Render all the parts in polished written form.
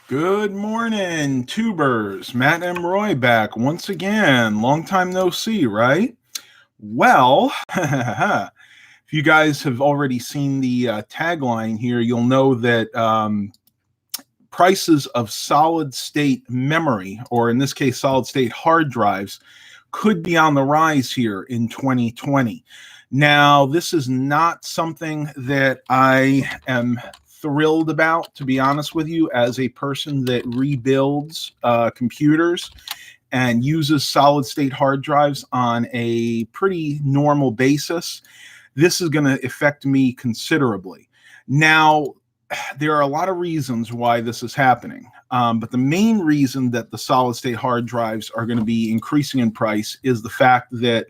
Good morning, tubers. Matt M. Roy back once again. Long time no see, right? Well, if you guys have already seen the tagline here, you'll know that prices of solid state memory, or in this case, solid state hard drives, could be on the rise here in 2020. Now, this is not something that I am thrilled about, to be honest with you, as a person that rebuilds computers and uses solid state hard drives on a pretty normal basis. This is going to affect me considerably. Now, there are a lot of reasons why this is happening. But the main reason that the solid state hard drives are going to be increasing in price is the fact that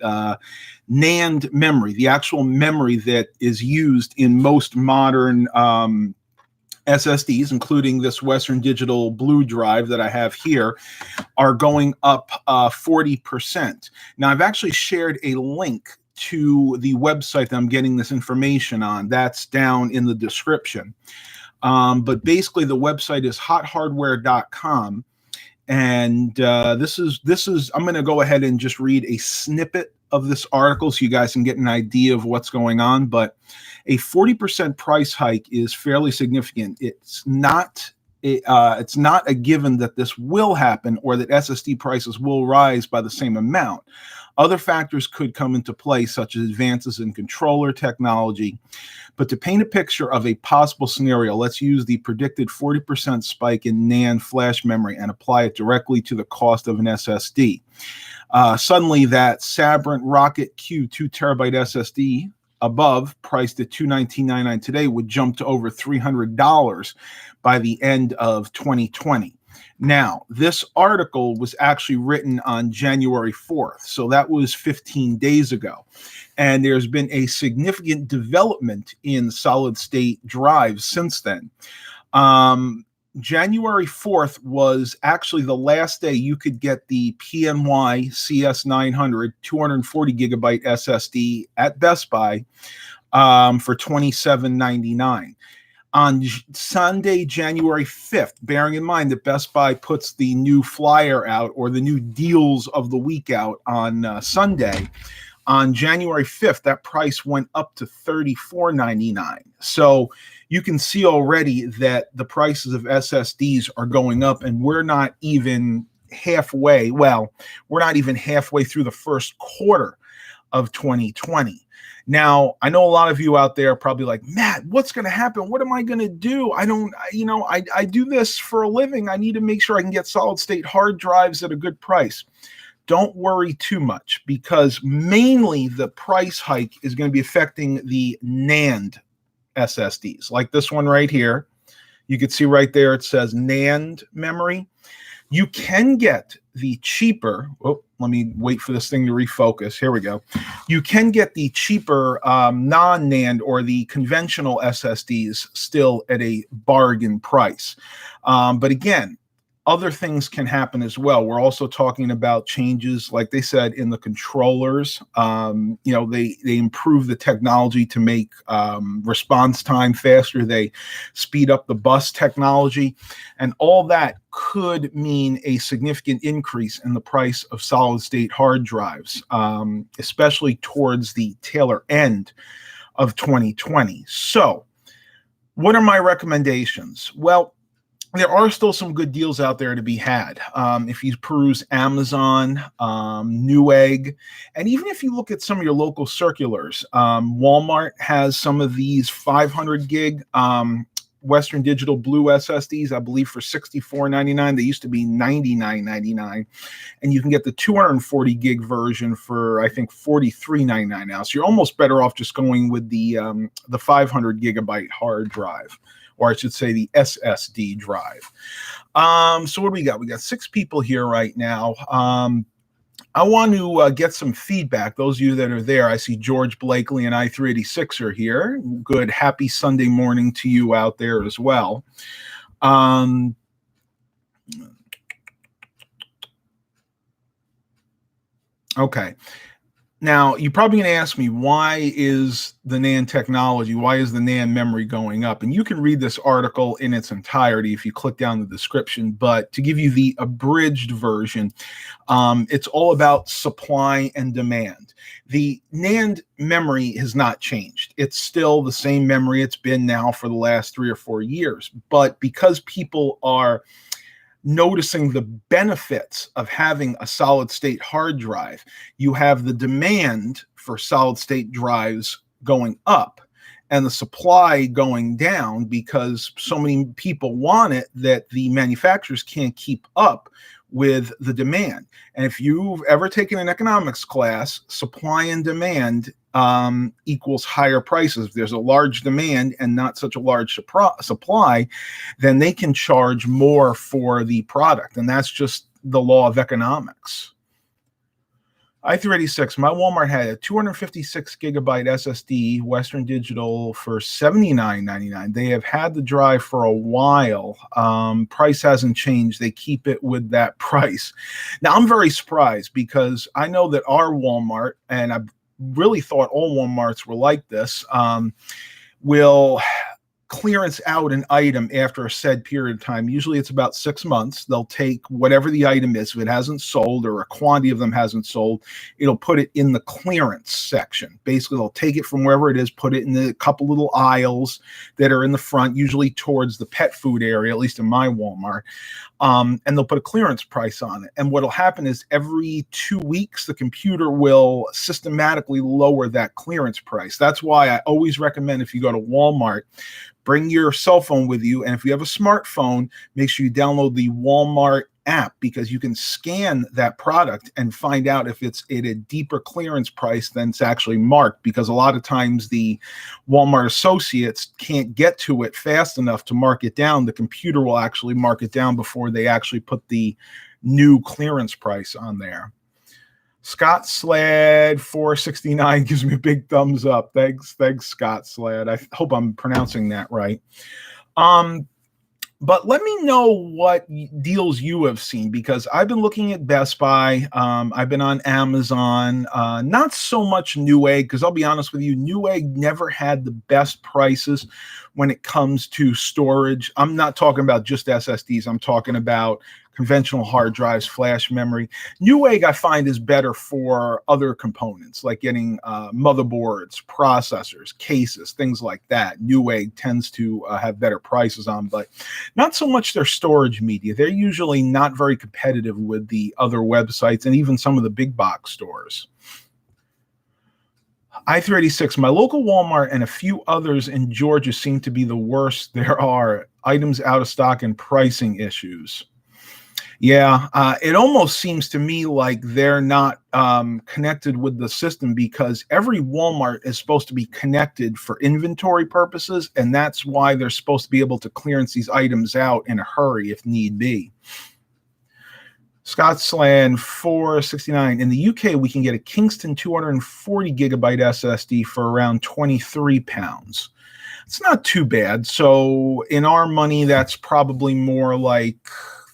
NAND memory, the actual memory that is used in most modern SSDs, including this Western Digital Blue drive that I have here, are going up 40%. Now, I've actually shared a link to the website that I'm getting this information on. That's down in the description. But basically, the website is hothardware.com. And this is I'm going to go ahead and just read a snippet of this article so you guys can get an idea of what's going on. But a 40% price hike is fairly significant. It's not a given that this will happen or that SSD prices will rise by the same amount. Other factors could come into play, such as advances in controller technology. But to paint a picture of a possible scenario, let's use the predicted 40% spike in NAND flash memory and apply it directly to the cost of an SSD. Suddenly, that Sabrent Rocket Q 2 terabyte SSD above, priced at $219.99 today, would jump to over $300 by the end of 2020. Now, this article was actually written on January 4th, so that was 15 days ago. And there's been a significant development in solid state drives since then. January 4th was actually the last day you could get the PNY CS900 240 gigabyte SSD at Best Buy for $27.99. On Sunday, January 5th, bearing in mind that Best Buy puts the new flyer out or the new deals of the week out on Sunday, on January 5th, that price went up to $34.99. So you can see already that the prices of SSDs are going up, and we're not even halfway. Well, we're not even halfway through the first quarter of 2020. Now, I know a lot of you out there are probably like, Matt, what's going to happen? What am I going to do? I do this for a living. I need to make sure I can get solid state hard drives at a good price. Don't worry too much, because mainly the price hike is going to be affecting the NAND SSDs, like this one right here. You can see right there, it says NAND memory. You can get the cheaper, let me wait for this thing to refocus. Here we go. You can get the cheaper non-NAND or the conventional SSDs still at a bargain price. But again, other things can happen as well. We're also talking about changes, like they said, in the controllers. They improve the technology to make response time faster. They speed up the bus technology, and all that could mean a significant increase in the price of solid state hard drives, especially towards the tail end of 2020. So what are my recommendations? Well, there are still some good deals out there to be had. If you peruse Amazon, Newegg, and even if you look at some of your local circulars, Walmart has some of these 500 gig Western Digital Blue SSDs, I believe, for $64.99. They used to be $99.99. And you can get the 240 gig version for, I think, $43.99 now. So you're almost better off just going with the 500 gigabyte hard drive, or I should say the SSD drive. So what do we got? We got 6 people here right now. I want to get some feedback. Those of you that are there, I see George Blakely and I386 are here. Good, happy Sunday morning to you out there as well. Okay. Now, you're probably going to ask me, why is the NAND technology, why is the NAND memory going up? And you can read this article in its entirety if you click down the description. But to give you the abridged version, it's all about supply and demand. The NAND memory has not changed. It's still the same memory it's been now for the last 3 or 4 years. But because people are noticing the benefits of having a solid state hard drive, you have the demand for solid state drives going up and the supply going down because so many people want it that the manufacturers can't keep up with the demand. And if you've ever taken an economics class, supply and demand equals higher prices. If there's a large demand and not such a large supply, then they can charge more for the product. And that's just the law of economics. I-386, my Walmart had a 256 gigabyte SSD Western Digital for $79.99. They have had the drive for a while. Price hasn't changed. They keep it with that price. Now, I'm very surprised because I know that our Walmart, and I really thought all Walmarts were like this, will clearance out an item after a said period of time. Usually it's about 6 months. They'll take whatever the item is. If it hasn't sold or a quantity of them hasn't sold, it'll put it in the clearance section. Basically, they'll take it from wherever it is, put it in the couple little aisles that are in the front, usually towards the pet food area, at least in my Walmart. And they'll put a clearance price on it. And what'll happen is every 2 weeks, the computer will systematically lower that clearance price. That's why I always recommend, if you go to Walmart, bring your cell phone with you. And if you have a smartphone, make sure you download the Walmart app, because you can scan that product and find out if it's at a deeper clearance price than it's actually marked, because a lot of times the Walmart associates can't get to it fast enough to mark it down. The computer will actually mark it down before they actually put the new clearance price on there. Scott Slad 469 gives me a big thumbs up. Thanks, Scott Slad. I hope I'm pronouncing that right. But let me know what deals you have seen, because I've been looking at Best Buy. I've been on Amazon, not so much Newegg, because I'll be honest with you, Newegg never had the best prices when it comes to storage. I'm not talking about just SSDs. I'm talking about conventional hard drives, flash memory. Newegg, I find, is better for other components, like getting motherboards, processors, cases, things like that. Newegg tends to have better prices on, but not so much their storage media. They're usually not very competitive with the other websites and even some of the big box stores. I-386, my local Walmart and a few others in Georgia seem to be the worst. There are items out of stock and pricing issues. Yeah, it almost seems to me like they're not connected with the system, because every Walmart is supposed to be connected for inventory purposes, and that's why they're supposed to be able to clearance these items out in a hurry if need be. Scottsland 469. In the UK, we can get a Kingston 240 gigabyte SSD for around £23. It's not too bad. So in our money, that's probably more like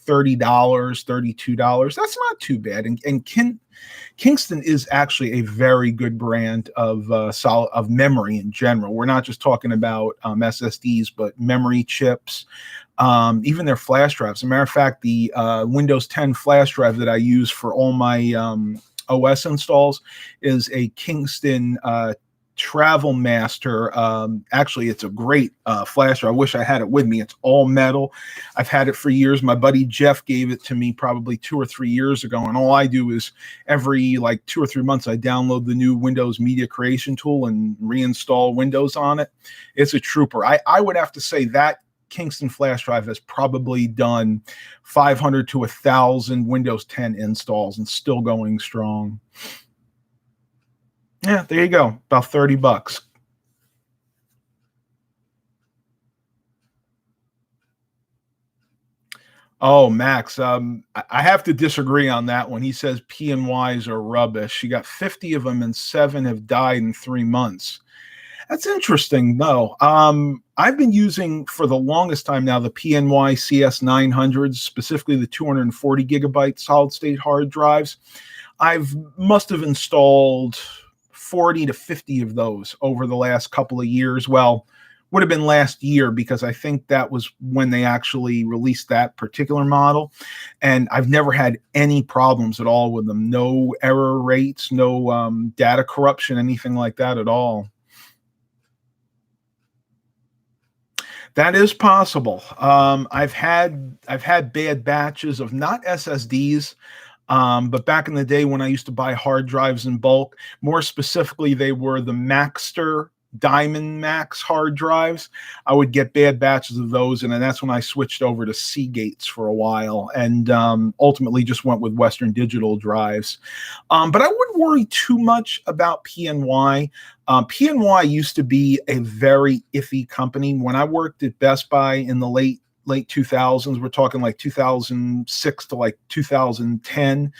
$30, $32. That's not too bad. And Kingston is actually a very good brand of memory in general. We're not just talking about SSDs, but memory chips, even their flash drives. As a matter of fact, the Windows 10 flash drive that I use for all my OS installs is a Kingston Travel Master. Actually, it's a great flash drive. I wish I had it with me. It's all metal. I've had it for years. My buddy Jeff gave it to me probably 2 or 3 years ago, and all I do is every like 2 or 3 months I download the new Windows Media Creation tool and reinstall Windows on it. It's a trooper. I would have to say that Kingston flash drive has probably done 500 to 1,000 Windows 10 installs and still going strong. Yeah, there you go. About $30. Oh, Max, I have to disagree on that one. He says P&Ys are rubbish. You got 50 of them and 7 have died in 3 months. That's interesting, though. I've been using for the longest time now the PNY CS900s, specifically the 240 gigabyte solid state hard drives. I've must have installed 40 to 50 of those over the last couple of years. Well, would have been last year, because I think that was when they actually released that particular model. And I've never had any problems at all with them. No error rates, no data corruption, anything like that at all. That is possible. I've had bad batches of not SSDs, but back in the day when I used to buy hard drives in bulk, more specifically, they were the Maxter Diamond Max hard drives. I would get bad batches of those, and then that's when I switched over to Seagates for a while, and ultimately just went with Western Digital drives. But I wouldn't worry too much about PNY. PNY used to be a very iffy company. When I worked at Best Buy in the late 2000s, we're talking like 2006 to like 2010.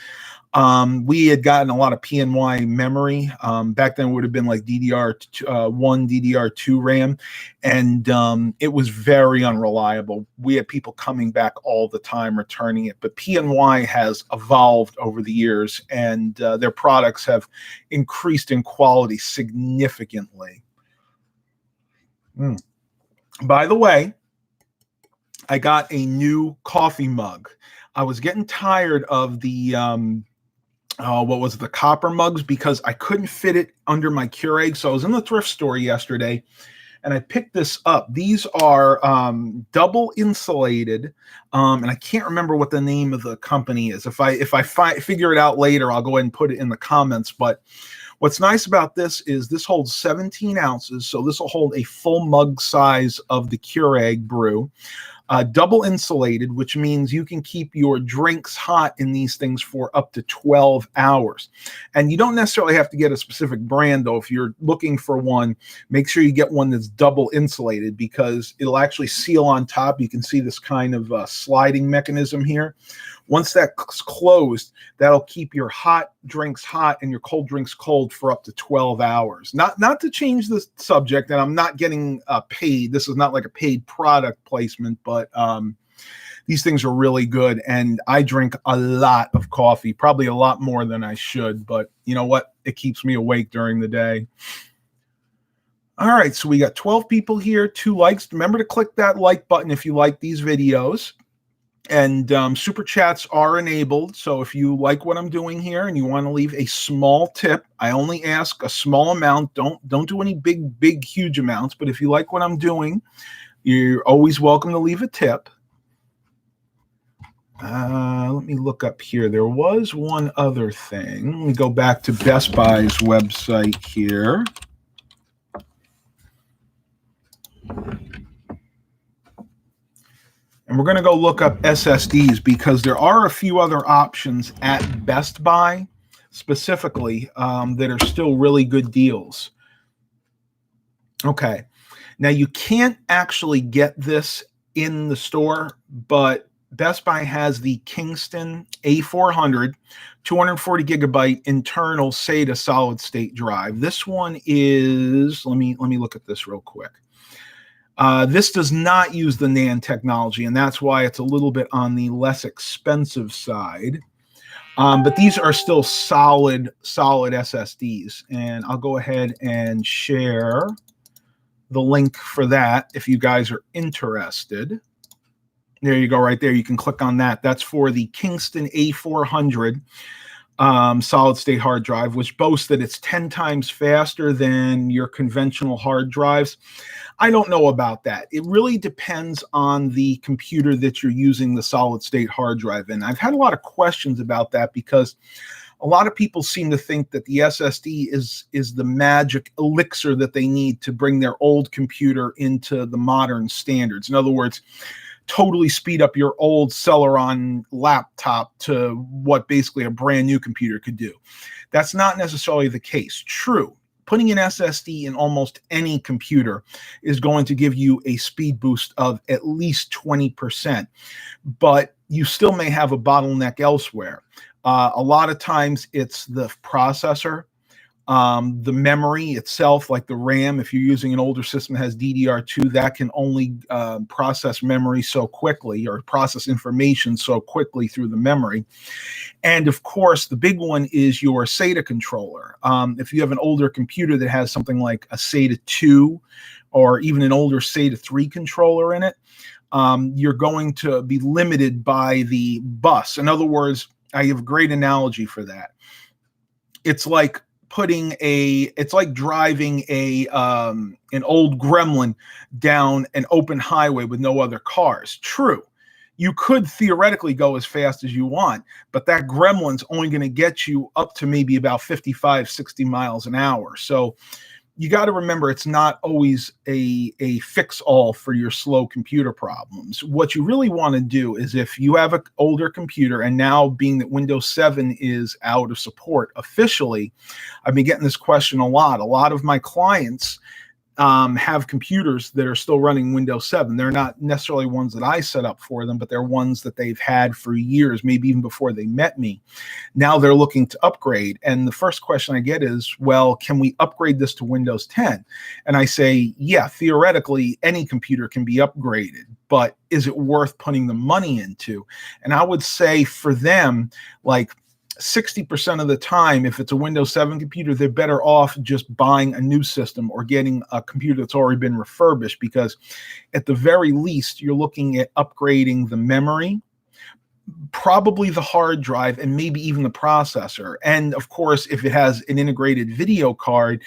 We had gotten a lot of PNY memory. Back then it would have been like DDR1, DDR2 RAM, and it was very unreliable. We had people coming back all the time returning it, but PNY has evolved over the years, and their products have increased in quality significantly. By the way, I got a new coffee mug. I was getting tired of the what was it, the copper mugs, because I couldn't fit it under my Keurig. So I was in the thrift store yesterday and I picked this up. These are double insulated, and I can't remember what the name of the company is. If I figure it out later, I'll go ahead and put it in the comments. But what's nice about this is this holds 17 ounces, so this will hold a full mug size of the Keurig brew. Double insulated, which means you can keep your drinks hot in these things for up to 12 hours. And you don't necessarily have to get a specific brand, though. If you're looking for one, make sure you get one that's double insulated, because it'll actually seal on top. You can see this kind of sliding mechanism here. Once that's closed, that'll keep your hot drinks hot and your cold drinks cold for up to 12 hours. Not to change the subject, and I'm not getting paid. This is not like a paid product placement, but these things are really good. And I drink a lot of coffee, probably a lot more than I should. But you know what? It keeps me awake during the day. All right, so we got 12 people here, 2 likes. Remember to click that like button if you like these videos. And super chats are enabled. So if you like what I'm doing here and you want to leave a small tip, I only ask a small amount. Don't do any big, huge amounts. But if you like what I'm doing, you're always welcome to leave a tip. Let me look up here. There was one other thing. Let me go back to Best Buy's website here. And we're going to go look up SSDs, because there are a few other options at Best Buy specifically that are still really good deals. Okay. Now, you can't actually get this in the store, but Best Buy has the Kingston A400 240 gigabyte internal SATA solid state drive. This one is, let me look at this real quick. This does not use the NAND technology, and that's why it's a little bit on the less expensive side. But these are still solid SSDs, and I'll go ahead and share the link for that if you guys are interested. There you go, right there. You can click on that. That's for the Kingston A400 solid state hard drive, which boasts that it's 10 times faster than your conventional hard drives. I don't know about that. It really depends on the computer that you're using the solid state hard drive in. I've had a lot of questions about that, because a lot of people seem to think that the SSD is the magic elixir that they need to bring their old computer into the modern standards. In other words, totally speed up your old Celeron laptop to what basically a brand new computer could do. That's not necessarily the case. True, putting an SSD in almost any computer is going to give you a speed boost of at least 20%, but you still may have a bottleneck elsewhere. A lot of times it's the processor. The memory itself, like the RAM, if you're using an older system that has DDR2, that can only process memory so quickly, or process information so quickly through the memory. And of course, the big one is your SATA controller. If you have an older computer that has something like a SATA 2 or even an older SATA 3 controller in it, you're going to be limited by the bus. In other words, I have a great analogy for that. It's like driving an old Gremlin down an open highway with no other cars. True, you could theoretically go as fast as you want, but that Gremlin's only going to get you up to maybe about 55, 60 miles an hour. So you got to remember, it's not always a fix-all for your slow computer problems. What you really want to do is, if you have an older computer, and now being that Windows 7 is out of support officially, I've been getting this question a lot. A lot of my clients have computers that are still running Windows 7. They're not necessarily ones that I set up for them, but they're ones that they've had for years, maybe even before they met me. Now they're looking to upgrade. And the first question I get is, well, can we upgrade this to Windows 10? And I say, yeah, theoretically, any computer can be upgraded, but is it worth putting the money into? And I would say for them, like, 60% of the time, if it's a Windows 7 computer, they're better off just buying a new system or getting a computer that's already been refurbished, because at the very least, you're looking at upgrading the memory, probably the hard drive, and maybe even the processor. And of course, if it has an integrated video card,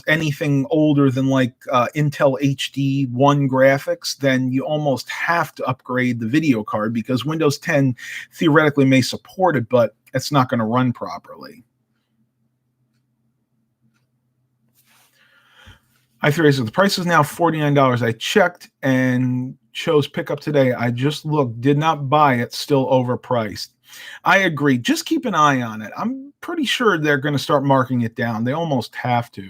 anything older than like Intel HD1 graphics, then you almost have to upgrade the video card, because Windows 10 theoretically may support it, but it's not going to run properly. I3 says the price is now $49. I checked and chose pickup today. I just looked, did not buy it, still overpriced. I agree. Just keep an eye on it. I'm pretty sure they're going to start marking it down. They almost have to.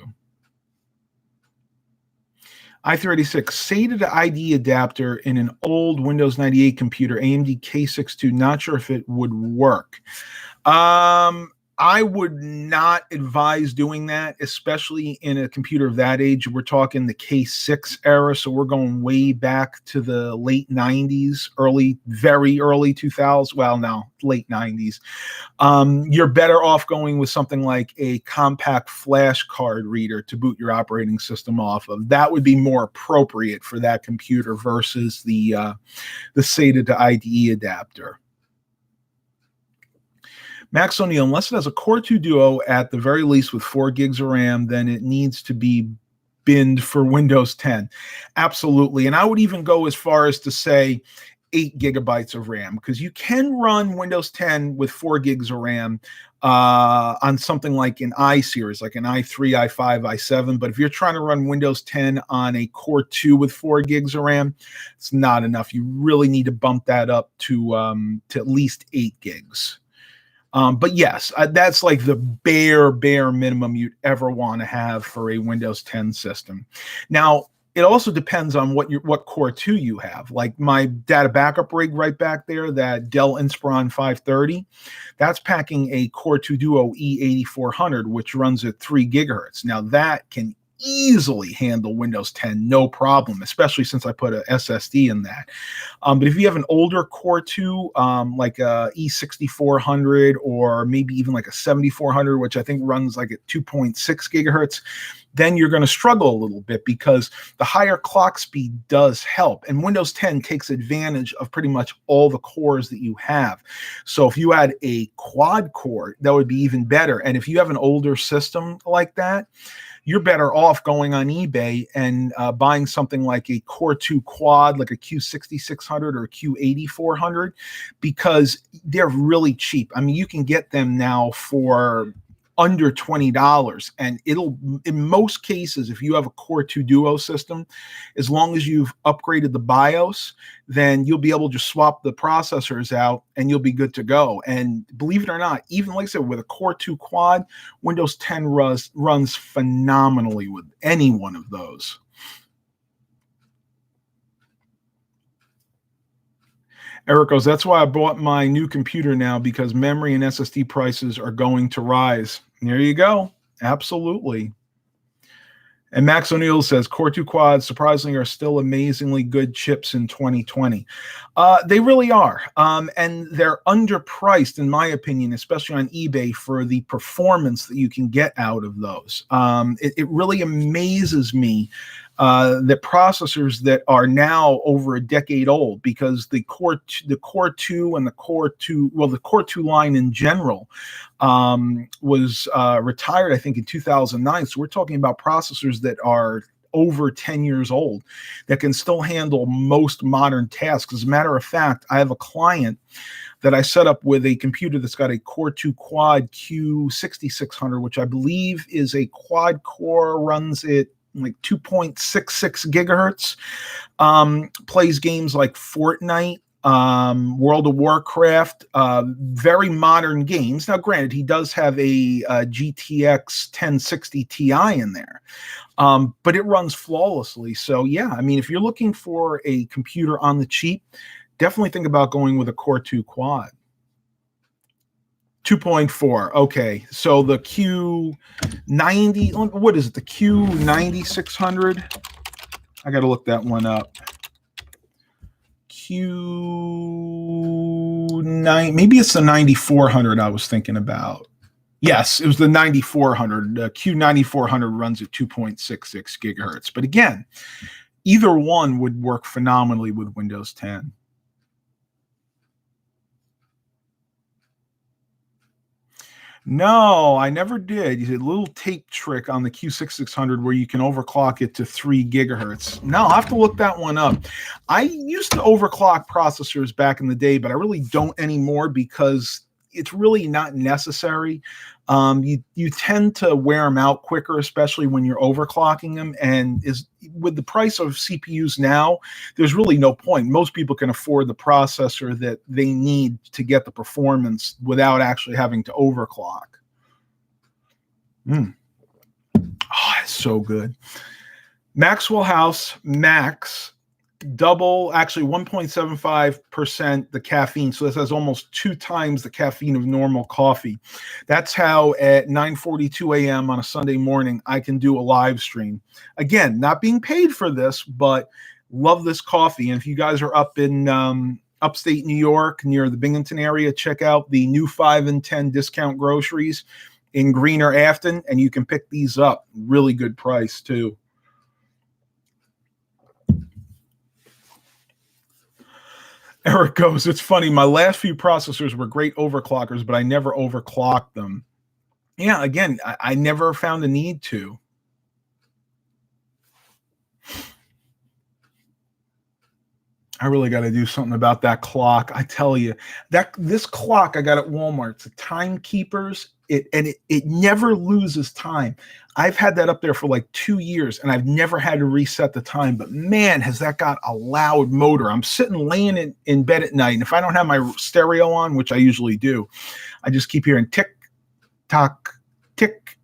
I386, SATA to ID adapter in an old Windows 98 computer, AMD K62. Not sure if it would work. I would not advise doing that, especially in a computer of that age. We're talking the K6 era, so we're going way back to the late 90s, very early 2000s. Well, no, late 90s. You're better off going with something like a compact flash card reader to boot your operating system off of. That would be more appropriate for that computer versus the SATA to IDE adapter. Max O'Neill, unless it has a Core 2 Duo at the very least with 4 gigs of RAM, then it needs to be binned for Windows 10. Absolutely. And I would even go as far as to say 8 gigabytes of RAM, because you can run Windows 10 with 4 gigs of RAM on something like an i series, like an i3, i5, i7. But if you're trying to run Windows 10 on a Core 2 with 4 gigs of RAM, it's not enough. You really need to bump that up to at least 8 gigs. But yes, that's like the bare minimum you'd ever want to have for a Windows 10 system. Now, it also depends on what Core 2 you have. Like my data backup rig right back there, that Dell Inspiron 530, that's packing a Core 2 Duo E8400, which runs at 3 gigahertz. Now that can easily handle Windows 10, no problem, especially since I put a SSD in that. But if you have an older Core 2, like a E6400 or maybe even like a 7400, which I think runs like at 2.6 gigahertz, then you're going to struggle a little bit, because the higher clock speed does help. And Windows 10 takes advantage of pretty much all the cores that you have. So if you had a quad core, that would be even better. And if you have an older system like that, you're better off going on eBay and buying something like a Core 2 quad, like a Q6600 or a Q8400, because they're really cheap. I mean, you can get them now for under $20, and it'll, in most cases, if you have a Core 2 Duo system, as long as you've upgraded the BIOS, then you'll be able to just swap the processors out and you'll be good to go. And believe it or not, even like I said, with a Core 2 quad, Windows 10 runs phenomenally with any one of those. Eric goes, that's why I bought my new computer now, because memory and SSD prices are going to rise. There you go. Absolutely. And Max O'Neill says, Core 2 quads surprisingly are still amazingly good chips in 2020. They really are. And they're underpriced, in my opinion, especially on eBay, for the performance that you can get out of those. It really amazes me that processors that are now over a decade old, because the Core 2 and the Core 2, well, the Core 2 line in general was retired, I think, in 2009. So we're talking about processors that are over 10 years old that can still handle most modern tasks. As a matter of fact, I have a client that I set up with a computer that's got a Core 2 Quad Q6600, which I believe is a quad core, runs it like 2.66 gigahertz, plays games like Fortnite, World of Warcraft, very modern games. Now, granted, he does have a GTX 1060 Ti in there, but it runs flawlessly. So yeah, I mean, if you're looking for a computer on the cheap, definitely think about going with a Core 2 Quad. 2.4. Okay, so the Q90, what is it? The Q9600. I got to look that one up. Q9, maybe it's the 9400 I was thinking about. Yes, it was the 9400. Q9400 runs at 2.66 gigahertz. But again, either one would work phenomenally with Windows 10. No, I never did. You did a little tape trick on the Q6600 where you can overclock it to 3 gigahertz. No, I'll have to look that one up. I used to overclock processors back in the day, but I really don't anymore because it's really not necessary. You tend to wear them out quicker, especially when you're overclocking them. And with the price of CPUs now, there's really no point. Most people can afford the processor that they need to get the performance without actually having to overclock. Oh, it's so good. Maxwell House Max, double, actually 1.75% the caffeine. So this has almost 2 times the caffeine of normal coffee. That's how at 9:42 a.m. on a Sunday morning, I can do a live stream. Again, not being paid for this, but love this coffee. And if you guys are up in upstate New York, near the Binghamton area, check out the new 5 and 10 discount groceries in Greener Afton, and you can pick these up. Really good price too. Eric goes, it's funny. My last few processors were great overclockers, but I never overclocked them. Yeah, again, I never found a need to. I really got to do something about that clock. I tell you, this clock I got at Walmart, it's a timekeepers. It never loses time. I've had that up there for like 2 years, and I've never had to reset the time. But man, has that got a loud motor. I'm laying in bed at night, and if I don't have my stereo on, which I usually do, I just keep hearing tick tock, tick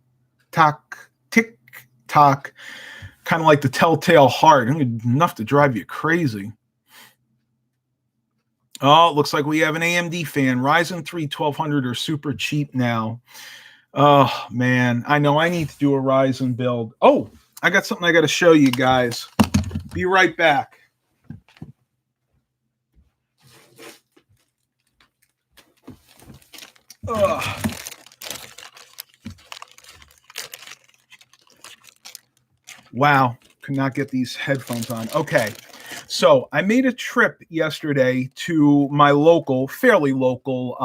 tock, tick tock, kind of like the telltale heart. Enough to drive you crazy. Oh, it looks like we have an AMD fan. Ryzen 3 1200 are super cheap now. Oh, man. I know I need to do a Ryzen build. Oh, I got something I got to show you guys. Be right back. Wow. Could not get these headphones on. Okay. So I made a trip yesterday to my fairly local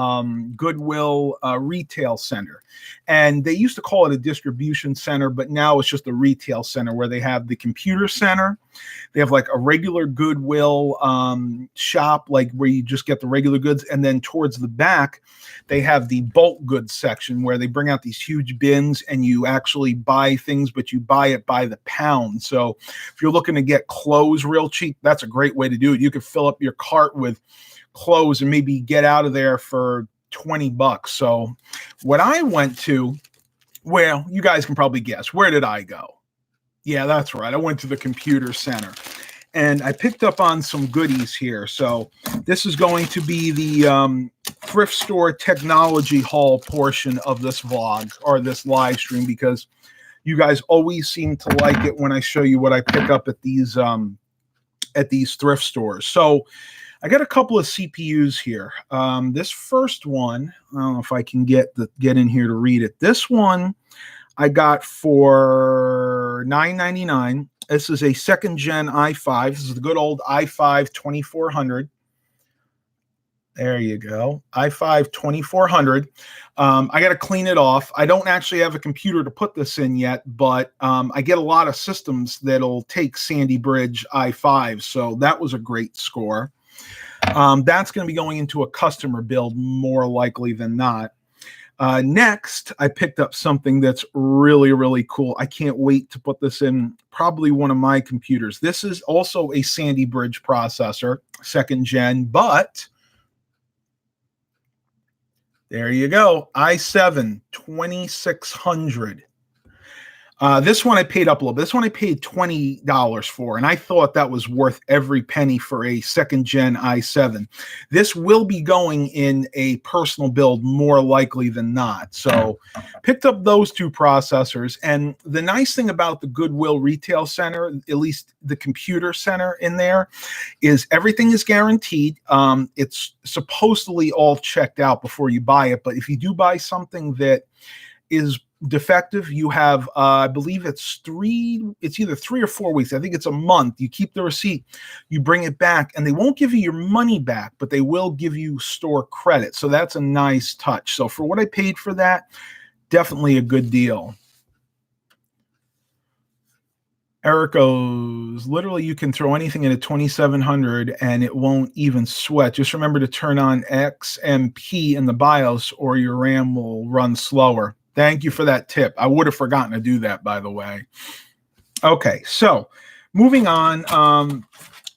Goodwill retail center. And they used to call it a distribution center, but now it's just a retail center where they have the computer center. They have like a regular Goodwill shop, like where you just get the regular goods. And then towards the back, they have the bulk goods section where they bring out these huge bins and you actually buy things, but you buy it by the pound. So if you're looking to get clothes real cheap, that's a great way to do it. You could fill up your cart with clothes and maybe get out of there for $20. So what I went to, well, you guys can probably guess, where did I go? Yeah, that's right. I went to the computer center. And I picked up on some goodies here. So This is going to be the thrift store technology haul portion of this vlog or this live stream, because you guys always seem to like it when I show you what I pick up at these thrift stores. So I got a couple of CPUs here. This first one, I don't know if I can get in here to read it. This one I got for $9.99. This is a second gen i5. This is the good old i5 2400. There you go. i5 2400. I got to clean it off. I don't actually have a computer to put this in yet, but I get a lot of systems that'll take Sandy Bridge i5. So that was a great score. That's going to be going into a customer build more likely than not. Next, I picked up something that's really, really cool. I can't wait to put this in probably one of my computers. This is also a Sandy Bridge processor, second gen, but there you go. i7 2600. This one I paid up a little bit. This one I paid $20 for, and I thought that was worth every penny for a second gen i7. This will be going in a personal build more likely than not. So picked up those two processors. And the nice thing about the Goodwill Retail Center, at least the computer center in there, is everything is guaranteed. It's supposedly all checked out before you buy it. But if you do buy something that is defective, you have I believe it's either 3 or 4 weeks. I think it's a month. You keep the receipt, you bring it back, and they won't give you your money back, but they will give you store credit. So that's a nice touch. So for what I paid for that, definitely a good deal. Eric goes, literally you can throw anything in a 2700 and it won't even sweat. Just remember to turn on XMP in the BIOS or your RAM will run slower. Thank you for that tip. I would have forgotten to do that, by the way. Okay, so moving on.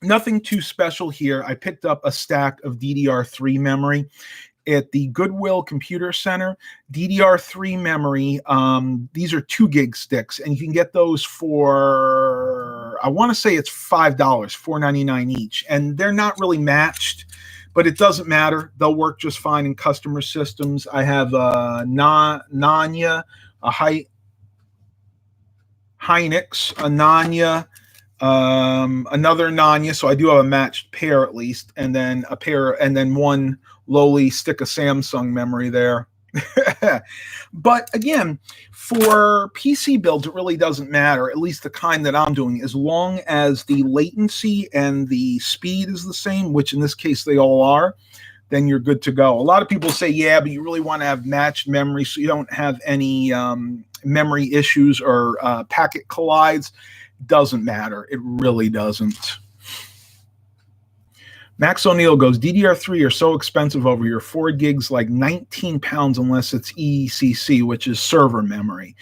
Nothing too special here. I picked up a stack of DDR3 memory at the Goodwill Computer Center. DDR3 memory, these are 2 gig sticks, and you can get those for, I want to say it's $5, $4.99 each. And they're not really matched, but it doesn't matter. They'll work just fine in customer systems. I have a Nanya, a Hynix, a Nanya, another Nanya. So I do have a matched pair at least, and then a pair, and then one lowly stick of Samsung memory there. But again, for PC builds, it really doesn't matter, at least the kind that I'm doing, as long as the latency and the speed is the same, which in this case they all are, then you're good to go. A lot of people say, yeah, but you really want to have matched memory so you don't have any memory issues or packet collides. Doesn't matter. It really doesn't. Max O'Neill goes, DDR3 are so expensive over here. 4 gigs like 19 pounds unless it's ECC, which is server memory.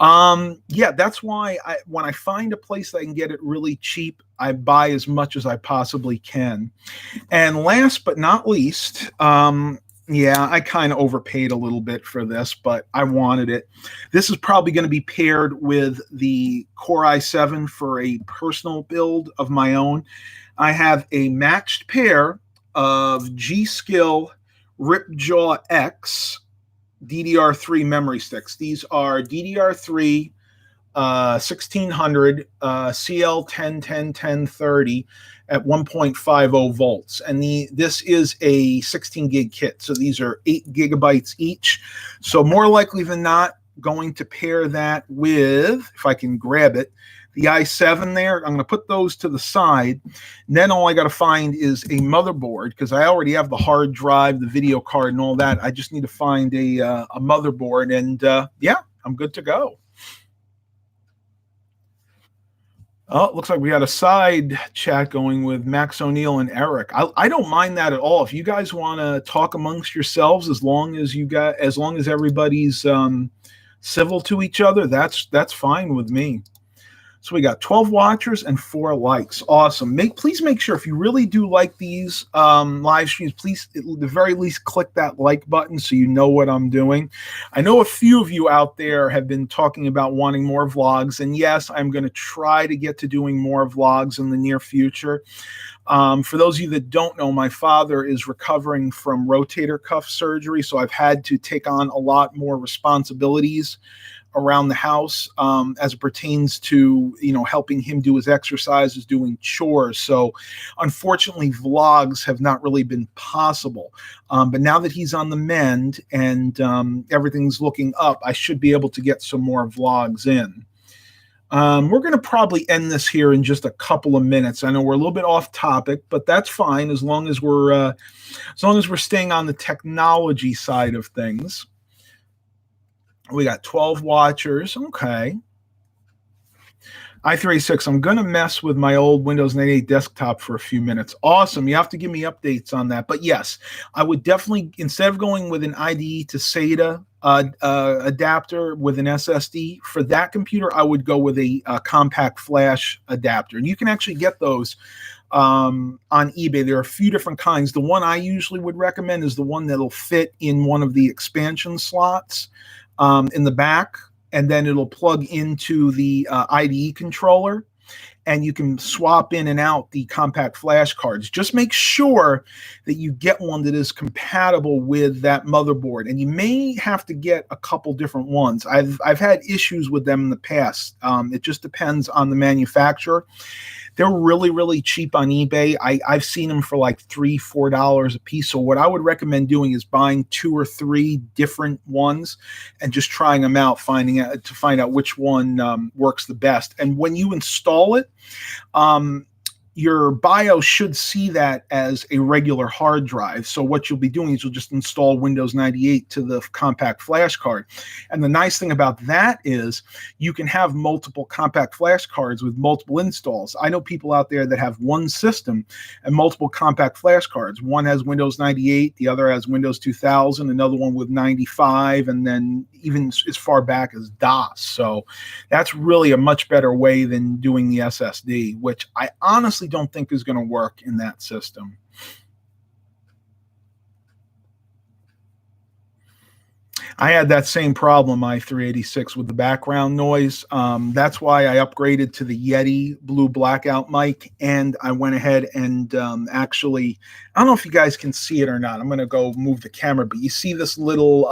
Yeah, that's why when I find a place that I can get it really cheap, I buy as much as I possibly can. And last but not least, yeah, I kind of overpaid a little bit for this, but I wanted it. This is probably going to be paired with the Core i7 for a personal build of my own. I have a matched pair of G-Skill Ripjaw X DDR3 memory sticks. These are DDR3 1600 CL10101030 at 1.50 volts. And this is a 16 gig kit. So these are 8 gigabytes each. So more likely than not, going to pair that with, if I can grab it, the i7 there. I'm going to put those to the side. And then all I got to find is a motherboard, because I already have the hard drive, the video card, and all that. I just need to find a motherboard, and yeah, I'm good to go. Oh, it looks like we had a side chat going with Max O'Neill and Eric. I don't mind that at all. If you guys want to talk amongst yourselves, as long as everybody's civil to each other, that's fine with me. So we got 12 watchers and 4 likes. Awesome. Please make sure, if you really do like these live streams, please at the very least click that like button so you know what I'm doing. I know a few of you out there have been talking about wanting more vlogs, and yes, I'm going to try to get to doing more vlogs in the near future. For those of you that don't know, my father is recovering from rotator cuff surgery, so I've had to take on a lot more responsibilities around the house as it pertains to, helping him do his exercises, doing chores. So unfortunately, vlogs have not really been possible. But now that he's on the mend and everything's looking up, I should be able to get some more vlogs in. We're going to probably end this here in just a couple of minutes. I know we're a little bit off topic, but that's fine as long as we're staying on the technology side of things. We got 12 watchers. Okay. I386, I'm going to mess with my old Windows 98 desktop for a few minutes. Awesome. You have to give me updates on that. But yes, I would definitely, instead of going with an IDE to SATA adapter with an SSD, for that computer, I would go with a compact flash adapter. And you can actually get those on eBay. There are a few different kinds. The one I usually would recommend is the one that'll fit in one of the expansion slots in the back, and then it'll plug into the IDE controller, and you can swap in and out the compact flash cards. Just make sure that you get one that is compatible with that motherboard, and you may have to get a couple different ones. I've had issues with them in the past. It just depends on the manufacturer. They're really, really cheap on eBay. I've seen them for like $3, $4 a piece. So what I would recommend doing is buying 2 or 3 different ones and just trying them out, to find out which one works the best. And when you install it, your BIOS should see that as a regular hard drive. So what you'll be doing is you'll just install Windows 98 to the compact flash card. And the nice thing about that is you can have multiple compact flash cards with multiple installs. I know people out there that have one system and multiple compact flash cards. One has Windows 98, the other has Windows 2000, another one with 95, and then even as far back as DOS. So that's really a much better way than doing the SSD, which I honestly don't think is going to work in that system. I had that same problem, i386, with the background noise. That's why I upgraded to the Yeti Blue Blackout mic, and I went ahead and actually, I don't know if you guys can see it or not. I'm going to go move the camera, but you see this little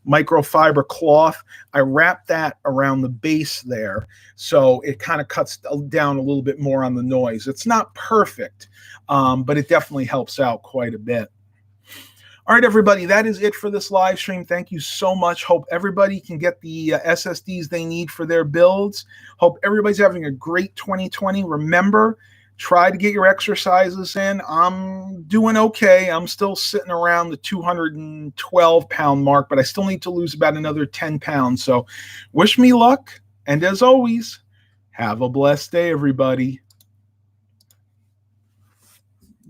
microfiber cloth. I wrapped that around the base there, so it kind of cuts down a little bit more on the noise. It's not perfect, but it definitely helps out quite a bit. All right, everybody, that is it for this live stream. Thank you so much. Hope everybody can get the SSDs they need for their builds. Hope everybody's having a great 2020. Remember, try to get your exercises in. I'm doing okay. I'm still sitting around the 212-pound mark, but I still need to lose about another 10 pounds. So wish me luck. And as always, have a blessed day, everybody.